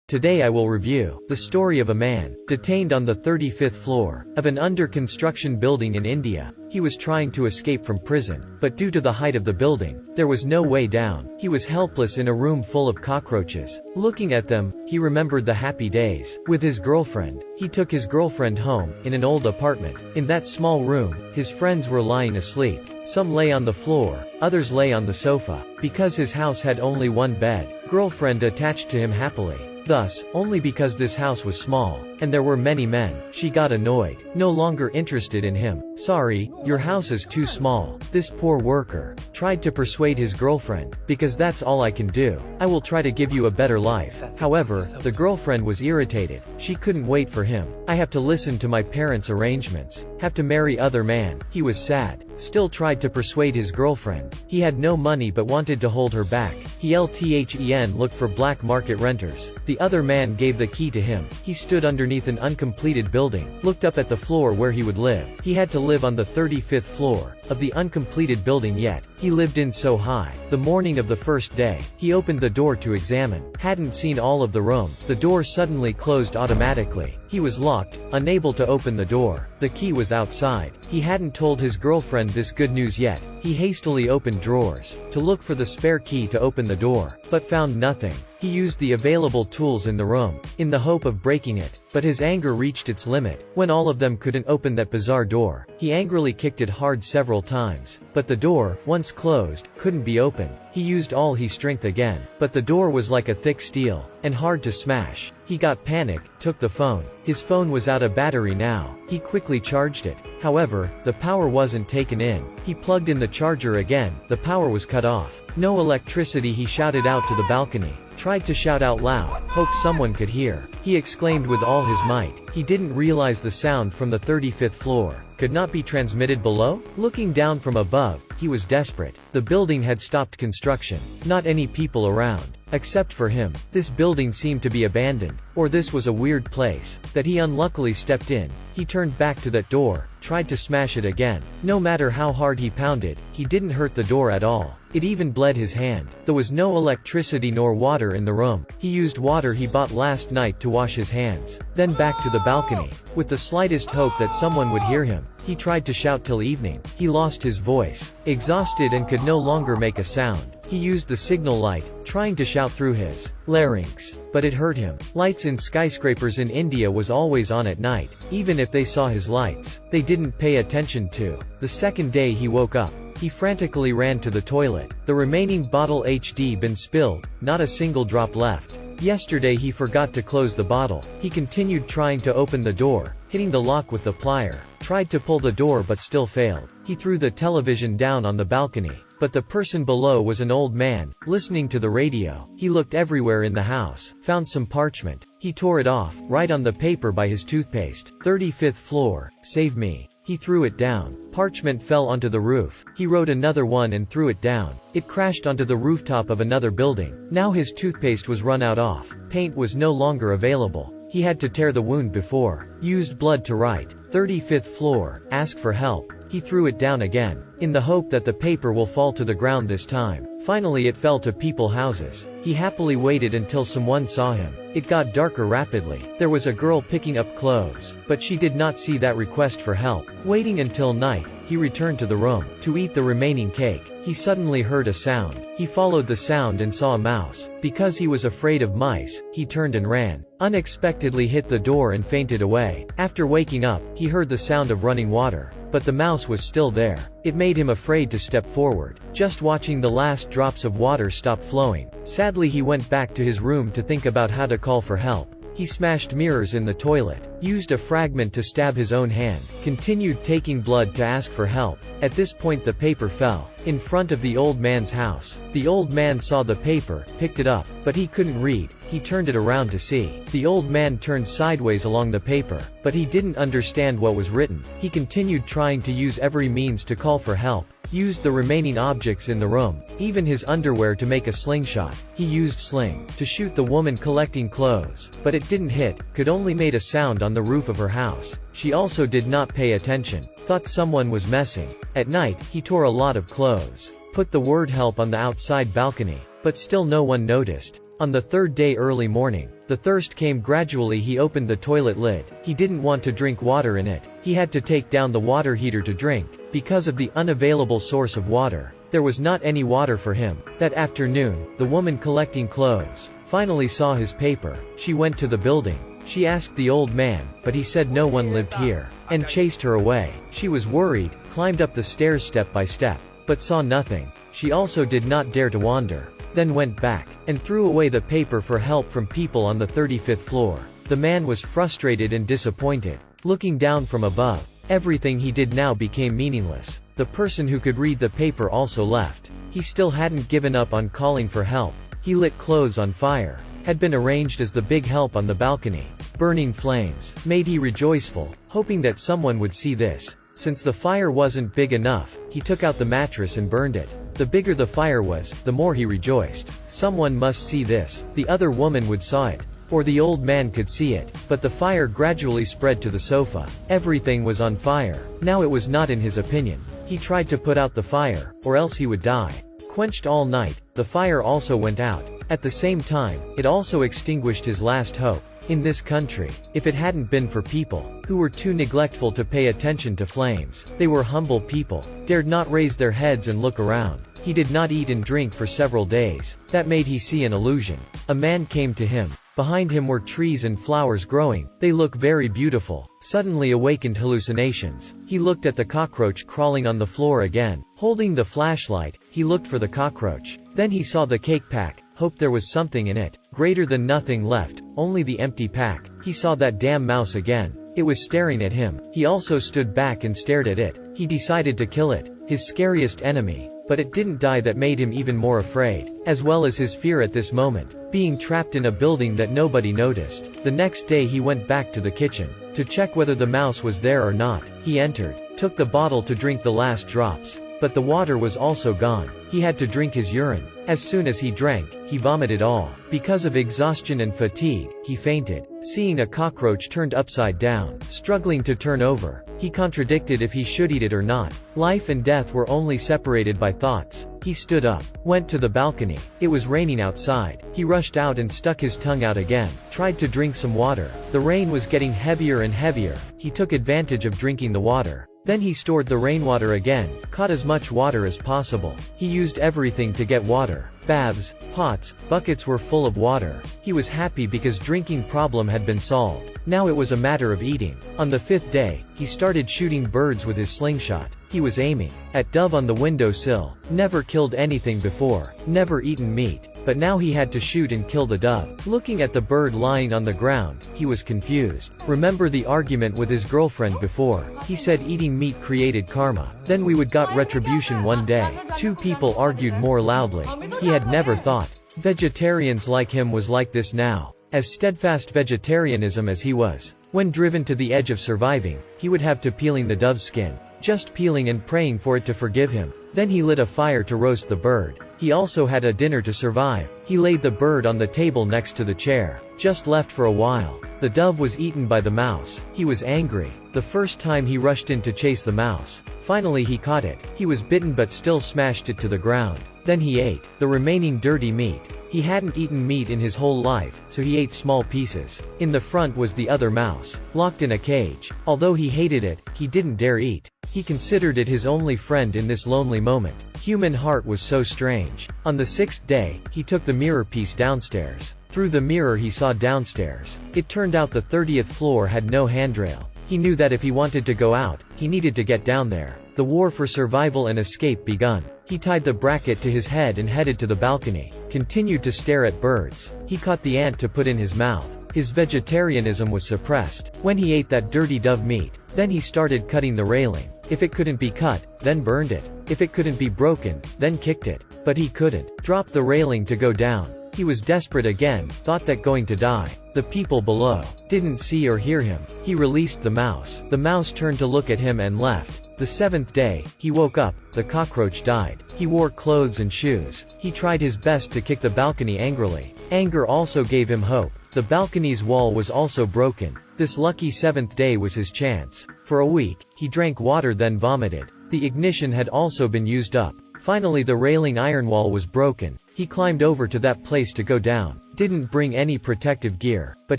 Today I will review the story of a man detained on the 35th floor of an under-construction building in India. He was trying to escape from prison, but due to the height of the building, there was no way down. He was helpless in a room full of cockroaches. Looking at them, he remembered the happy days with his girlfriend. He took his girlfriend home in an old apartment. In that small room, his friends were lying asleep. Some lay on the floor, others lay on the sofa. Because his house had only one bed, girlfriend attached to him happily. Thus, only because this house was small, and there were many men, she got annoyed, no longer interested in him. Sorry, your house is too small. This poor worker tried to persuade his girlfriend, because that's all I can do. I will try to give you a better life. However, the girlfriend was irritated. She couldn't wait for him. I have to listen to my parents' arrangements. Have to marry other man. He was sad. Still tried to persuade his girlfriend. He had no money but wanted to hold her back. He looked for black market renters. The other man gave the key to him. He stood underneath an uncompleted building, looked up at the floor where he would live. He had to live on the 35th floor of the uncompleted building, yet he lived in so high. The morning of the first day, he opened the door to examine. Hadn't seen all of the room. The door suddenly closed automatically. He was locked, unable to open the door. The key was outside. He hadn't told his girlfriend this good news yet. He hastily opened drawers to look for the spare key to open the door, but found nothing. He used the available tools in the room, in the hope of breaking it, but his anger reached its limit. When all of them couldn't open that bizarre door, he angrily kicked it hard several times. But the door, once closed, couldn't be opened. He used all his strength again, but the door was like a thick steel, and hard to smash. He got panic, took the phone. His phone was out of battery now. He quickly charged it. However, the power wasn't taken in. He plugged in the charger again. The power was cut off. No electricity. He shouted out to the balcony. Tried to shout out loud, hoped someone could hear. He exclaimed with all his might. He didn't realize the sound from the 35th floor could not be transmitted below. Looking down from above, he was desperate. The building had stopped construction. Not any people around. Except for him. This building seemed to be abandoned. Or this was a weird place that he unluckily stepped in. He turned back to that door, tried to smash it again. No matter how hard he pounded, he didn't hurt the door at all. It even bled his hand. There was no electricity nor water in the room. He used water he bought last night to wash his hands. Then back to the balcony. With the slightest hope that someone would hear him, he tried to shout till evening. He lost his voice, exhausted and could no longer make a sound. He used the signal light, trying to shout through his larynx, but it hurt him. Lights in skyscrapers in India was always on at night. Even if they saw his lights, they didn't pay attention to. The second day he woke up, he frantically ran to the toilet. The remaining bottle had been spilled, not a single drop left. Yesterday he forgot to close the bottle. He continued trying to open the door, hitting the lock with the plier. Tried to pull the door but still failed. He threw the television down on the balcony. But the person below was an old man, listening to the radio. He looked everywhere in the house, found some parchment. He tore it off, right on the paper by his toothpaste. 35th floor, save me. He threw it down. Parchment fell onto the roof. He wrote another one and threw it down. It crashed onto the rooftop of another building. Now his toothpaste was run out off. Paint was no longer available. He had to tear the wound before. Used blood to write. 35th floor, ask for help. He threw it down again, in the hope that the paper will fall to the ground this time. Finally it fell to people's houses. He happily waited until someone saw him. It got darker rapidly. There was a girl picking up clothes, but she did not see that request for help. Waiting until night, he returned to the room to eat the remaining cake. He suddenly heard a sound. He followed the sound and saw a mouse. Because he was afraid of mice, he turned and ran. Unexpectedly hit the door and fainted away. After waking up, he heard the sound of running water. But the mouse was still there. It made him afraid to step forward. Just watching the last drops of water stop flowing. Sadly he went back to his room to think about how to call for help. He smashed mirrors in the toilet, used a fragment to stab his own hand, continued taking blood to ask for help. At this point the paper fell in front of the old man's house. The old man saw the paper, picked it up, but he couldn't read. He turned it around to see. The old man turned sideways along the paper, but he didn't understand what was written. He continued trying to use every means to call for help. Used the remaining objects in the room, even his underwear to make a slingshot. He used sling to shoot the woman collecting clothes, but it didn't hit, could only made a sound on the roof of her house. She also did not pay attention, thought someone was messing. At night, he tore a lot of clothes, put the word help on the outside balcony, but still no one noticed. On the third day early morning, the thirst came gradually. He opened the toilet lid. He didn't want to drink water in it. He had to take down the water heater to drink. Because of the unavailable source of water, there was not any water for him. That afternoon, the woman collecting clothes finally saw his paper. She went to the building. She asked the old man, but he said no one lived here, and chased her away. She was worried, climbed up the stairs step by step, but saw nothing. She also did not dare to wander, then went back, and threw away the paper for help from people on the 35th floor. The man was frustrated and disappointed. Looking down from above, everything he did now became meaningless. The person who could read the paper also left. He still hadn't given up on calling for help. He lit clothes on fire. Had been arranged as the big help on the balcony. Burning flames made he rejoiceful, hoping that someone would see this. Since the fire wasn't big enough, he took out the mattress and burned it. The bigger the fire was, the more he rejoiced. Someone must see this. The other woman would saw it. Or the old man could see it. But the fire gradually spread to the sofa. Everything was on fire. Now it was not in his opinion. He tried to put out the fire, or else he would die. Quenched all night, the fire also went out. At the same time, it also extinguished his last hope. In this country, if it hadn't been for people who were too neglectful to pay attention to flames, they were humble people, dared not raise their heads and look around. He did not eat and drink for several days. That made he see an illusion. A man came to him. Behind him were trees and flowers growing. They look very beautiful. Suddenly awakened hallucinations. He looked at the cockroach crawling on the floor again. Holding the flashlight, he looked for the cockroach. Then he saw the cake pack. Hoped there was something in it. Greater than nothing left, only the empty pack. He saw that damn mouse again. It was staring at him. He also stood back and stared at it. He decided to kill it, his scariest enemy. But it didn't die. That made him even more afraid, as well as his fear at this moment, being trapped in a building that nobody noticed. The next day he went back to the kitchen, to check whether the mouse was there or not. He entered, took the bottle to drink the last drops. But the water was also gone. He had to drink his urine. As soon as he drank, he vomited all. Because of exhaustion and fatigue, he fainted. Seeing a cockroach turned upside down, struggling to turn over, he contradicted if he should eat it or not. Life and death were only separated by thoughts. He stood up, went to the balcony. It was raining outside. He rushed out and stuck his tongue out again, tried to drink some water. The rain was getting heavier and heavier. He took advantage of drinking the water. Then he stored the rainwater again, caught as much water as possible. He used everything to get water. Baths, pots, buckets were full of water. He was happy because drinking problem had been solved. Now it was a matter of eating. On the 5th day, he started shooting birds with his slingshot. He was aiming at dove on the windowsill. Never killed anything before, never eaten meat, but now he had to shoot and kill the dove. Looking at the bird lying on the ground, he was confused. Remember the argument with his girlfriend before? He said eating meat created karma. Then we would got retribution one day. Two people argued more loudly. He had never thought vegetarians like him was like this now. As steadfast vegetarianism as he was, when driven to the edge of surviving, he would have to peeling the dove's skin. Just peeling and praying for it to forgive him. Then he lit a fire to roast the bird. He also had a dinner to survive. He laid the bird on the table next to the chair, just left for a while. The dove was eaten by the mouse. He was angry. The first time he rushed in to chase the mouse. Finally he caught it. He was bitten but still smashed it to the ground. Then he ate the remaining dirty meat. He hadn't eaten meat in his whole life, so he ate small pieces. In the front was the other mouse, locked in a cage. Although he hated it, he didn't dare eat. He considered it his only friend in this lonely moment. Human heart was so strange. On the 6th day, he took the mirror piece downstairs. Through the mirror he saw downstairs. It turned out the 30th floor had no handrail. He knew that if he wanted to go out, he needed to get down there. The war for survival and escape begun. He tied the bracket to his head and headed to the balcony. Continued to stare at birds. He caught the ant to put in his mouth. His vegetarianism was suppressed. When he ate that dirty dove meat, then he started cutting the railing. If it couldn't be cut, then burned it. If it couldn't be broken, then kicked it. But he couldn't. Dropped the railing to go down. He was desperate again, thought that going to die. The people below didn't see or hear him. He released the mouse. The mouse turned to look at him and left. The 7th day, he woke up. The cockroach died. He wore clothes and shoes. He tried his best to kick the balcony angrily. Anger also gave him hope. The balcony's wall was also broken. This lucky 7th day was his chance. For a week, he drank water then vomited. The ignition had also been used up. Finally the railing iron wall was broken. He climbed over to that place to go down. didn't bring any protective gear, but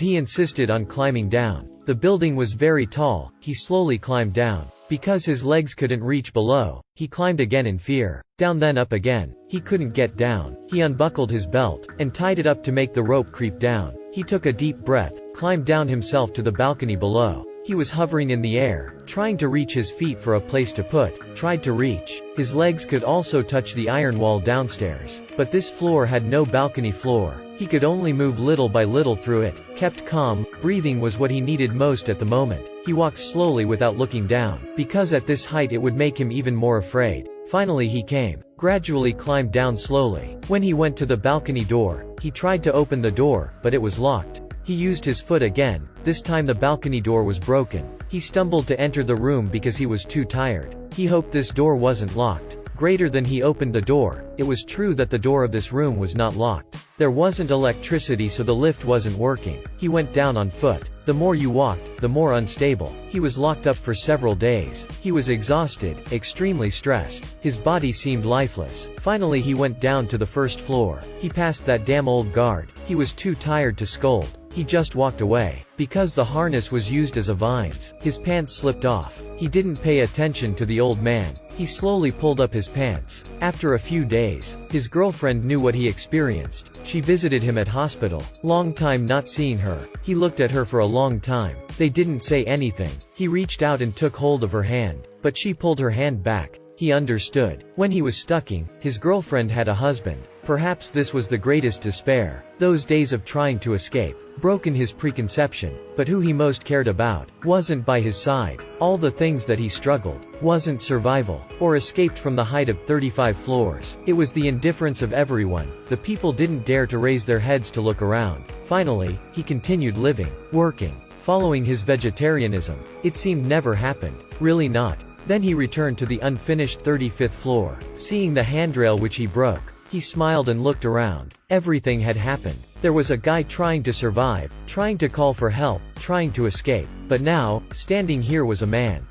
he insisted on climbing down. The building was very tall, he slowly climbed down. Because his legs couldn't reach below, he climbed again in fear. Down then up again. He couldn't get down. He unbuckled his belt, and tied it up to make the rope creep down. He took a deep breath, climbed down himself to the balcony below. He was hovering in the air, trying to reach his feet for a place to put, tried to reach. His legs could also touch the iron wall downstairs. But this floor had no balcony floor. He could only move little by little through it. Kept calm, breathing was what he needed most at the moment. He walked slowly without looking down, because at this height it would make him even more afraid. Finally he came, gradually climbed down slowly. When he went to the balcony door, he tried to open the door, but it was locked. He used his foot again. This time the balcony door was broken. He stumbled to enter the room because he was too tired. He hoped this door wasn't locked. Greater than he opened the door, it was true that the door of this room was not locked. There wasn't electricity, so the lift wasn't working. He went down on foot. The more you walked, the more unstable. He was locked up for several days. He was exhausted, extremely stressed. His body seemed lifeless. Finally he went down to the first floor. He passed that damn old guard. He was too tired to scold. He just walked away. Because the harness was used as a vines, his pants slipped off. He didn't pay attention to the old man. He slowly pulled up his pants. After a few days, his girlfriend knew what he experienced. She visited him at hospital. Long time not seeing her. He looked at her for a long time. They didn't say anything. He reached out and took hold of her hand, but she pulled her hand back. He understood. When he was stucking, his girlfriend had a husband. Perhaps this was the greatest despair. Those days of trying to escape, broken his preconception. But who he most cared about wasn't by his side. All the things that he struggled wasn't survival, or escaped from the height of 35 floors. It was the indifference of everyone. The people didn't dare to raise their heads to look around. Finally, he continued living, working, following his vegetarianism. It seemed never happened. Really not. Then he returned to the unfinished 35th floor. Seeing the handrail which he broke, he smiled and looked around. Everything had happened. There was a guy trying to survive, trying to call for help, trying to escape. But now, standing here was a man.